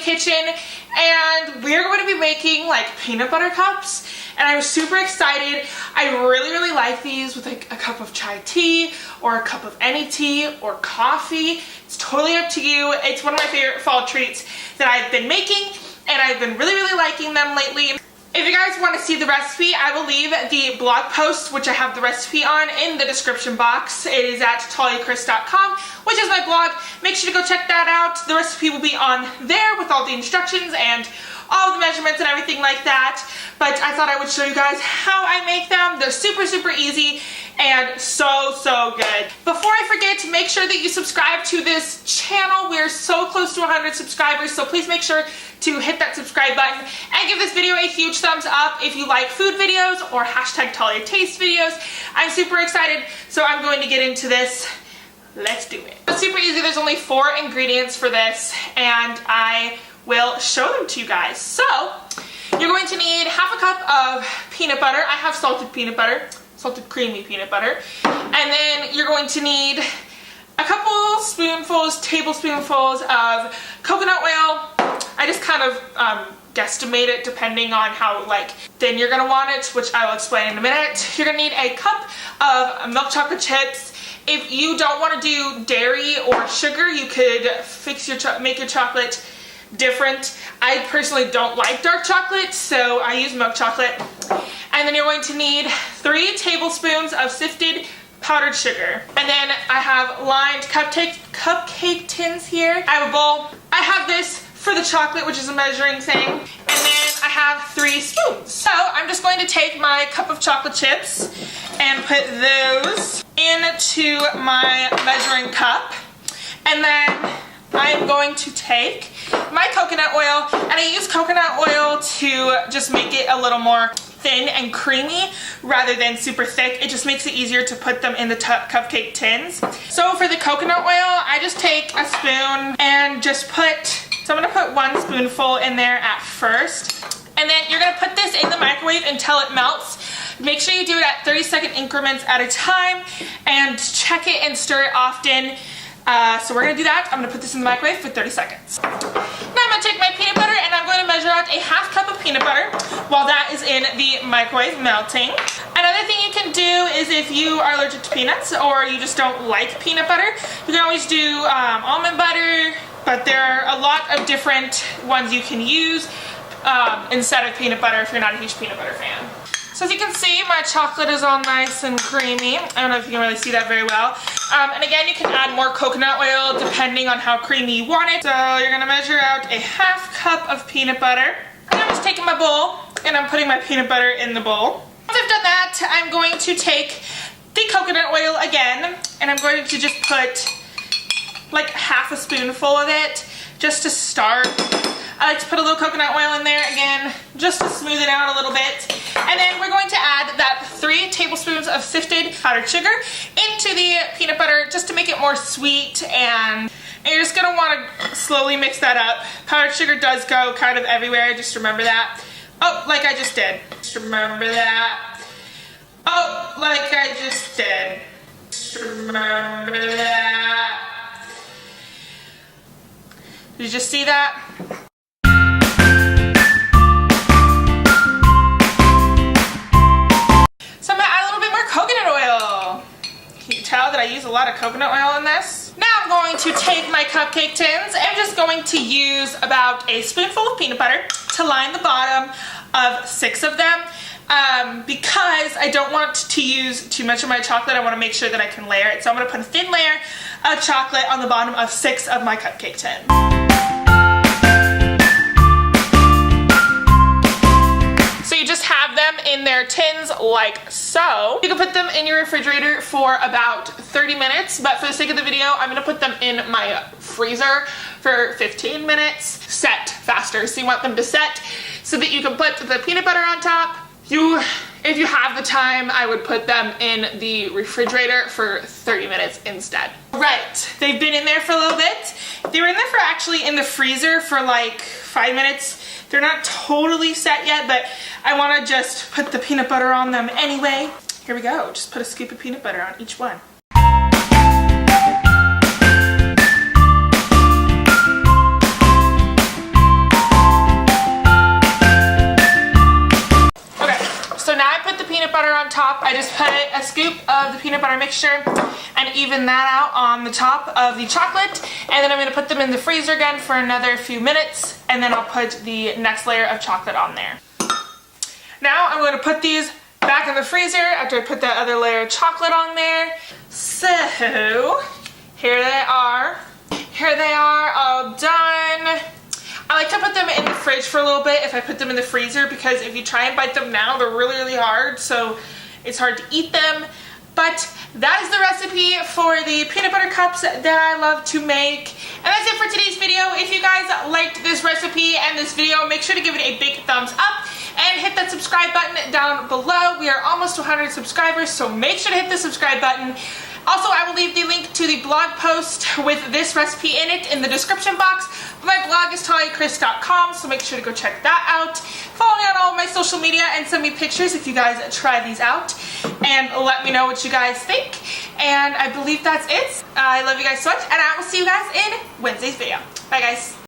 kitchen, and we're going to be making like peanut butter cups. And I'm super excited. I really like these with like a cup of chai tea or a cup of any tea or coffee. It's totally up to you. It's one of my favorite fall treats that I've been making, and I've been really liking them lately. If you guys want to see the recipe, I will leave the blog post, which I have the recipe on, in the description box. It is at taliachris.com, which is my blog. Make sure to go check that out. The recipe will be on there with all the instructions and all the measurements and everything like that. But I thought I would show you guys how I make them. They're super easy and so good. Before I forget, make sure that you subscribe to this channel. We're so close to 100 subscribers, so please make sure to hit that subscribe button and give this video a huge thumbs up if you like food videos or hashtag Talia Taste videos. I'm super excited, so I'm going to get into this. Let's do it. It's super easy. There's only 4 ingredients for this, and I will show them to you guys. So you're going to need half a cup of peanut butter. I have salted peanut butter, salted creamy peanut butter. And then you're going to need a couple tablespoonfuls of coconut oil. I just kind of guesstimate it depending on how like thin you're gonna want it, which I will explain in a minute. You're gonna need a cup of milk chocolate chips. If you don't want to do dairy or sugar, you could make your chocolate different. I personally don't like dark chocolate, so I use milk chocolate. And then you're going to need 3 tablespoons of sifted powdered sugar. And then I have lined cupcake tins here. I have a bowl. I have this for the chocolate, which is a measuring thing. And then I have 3 spoons. So I'm just going to take my cup of chocolate chips and put those into my measuring cup. And then I'm going to take my coconut oil, and I use coconut oil to just make it a little more thin and creamy rather than super thick. It just makes it easier to put them in the cupcake tins. So for the coconut oil, I just take a spoon and just so I'm gonna put 1 spoonful in there at first. And then you're gonna put this in the microwave until it melts. Make sure you do it at 30-second increments at a time, and check it and stir it often. So we're gonna do that. I'm gonna put this in the microwave for 30 seconds. Now I'm gonna take my peanut butter and I'm going to measure out a half cup of peanut butter while that is in the microwave melting. Another thing you can do is, if you are allergic to peanuts or you just don't like peanut butter, you can always do almond butter, but there are a lot of different ones you can use instead of peanut butter if you're not a huge peanut butter fan. So as you can see, my chocolate is all nice and creamy. I don't know if you can really see that very well. And again, you can add more coconut oil depending on how creamy you want it. So you're gonna measure out a half cup of peanut butter. And I'm just taking my bowl and I'm putting my peanut butter in the bowl. Once I've done that, I'm going to take the coconut oil again, and I'm going to just put like half a spoonful of it just to start. I like to put a little coconut oil in there again, just to smooth it out a little bit. And then we're going to add that 3 tablespoons of sifted powdered sugar into the peanut butter just to make it more sweet, and you're just gonna wanna slowly mix that up. Powdered sugar does go kind of everywhere, just remember that. Oh, like I just did. Just remember that. Oh, like I just did. Just remember that. Did you just see that? Tell that I use a lot of coconut oil in this. Now I'm going to take my cupcake tins. I'm just going to use about a spoonful of peanut butter to line the bottom of 6 of them. Because I don't want to use too much of my chocolate, I want to make sure that I can layer it. So I'm going to put a thin layer of chocolate on the bottom of 6 of my cupcake tins. In their tins like so. You can put them in your refrigerator for about 30 minutes, but for the sake of the video, I'm gonna put them in my freezer for 15 minutes. Set faster, so you want them to set so that you can put the peanut butter on top. If you have the time, I would put them in the refrigerator for 30 minutes instead. Right, they've been in there for a little bit. They were in there for actually in the freezer for like 5 minutes. They're not totally set yet, but I want to just put the peanut butter on them anyway. Here we go, just put a scoop of peanut butter on each one. top, I just put a scoop of the peanut butter mixture and even that out on the top of the chocolate. And then I'm going to put them in the freezer again for another few minutes, and then I'll put the next layer of chocolate on there. Now I'm going to put these back in the freezer after I put that other layer of chocolate on there. So here they are. Here they are, all done. I like to put them in the fridge for a little bit if I put them in the freezer, because if you try and bite them now, they're really, really hard, so it's hard to eat them. But that is the recipe for the peanut butter cups that I love to make. And that's it for today's video. If you guys liked this recipe and this video, make sure to give it a big thumbs up and hit that subscribe button down below. We are almost to 100 subscribers, so make sure to hit the subscribe button. Also, I will leave the link to the blog post with this recipe in it in the description box. My blog is TaliaChris.com, so make sure to go check that out. Follow me on all of my social media and send me pictures if you guys try these out. And let me know what you guys think. And I believe that's it. I love you guys so much, and I will see you guys in Wednesday's video. Bye, guys.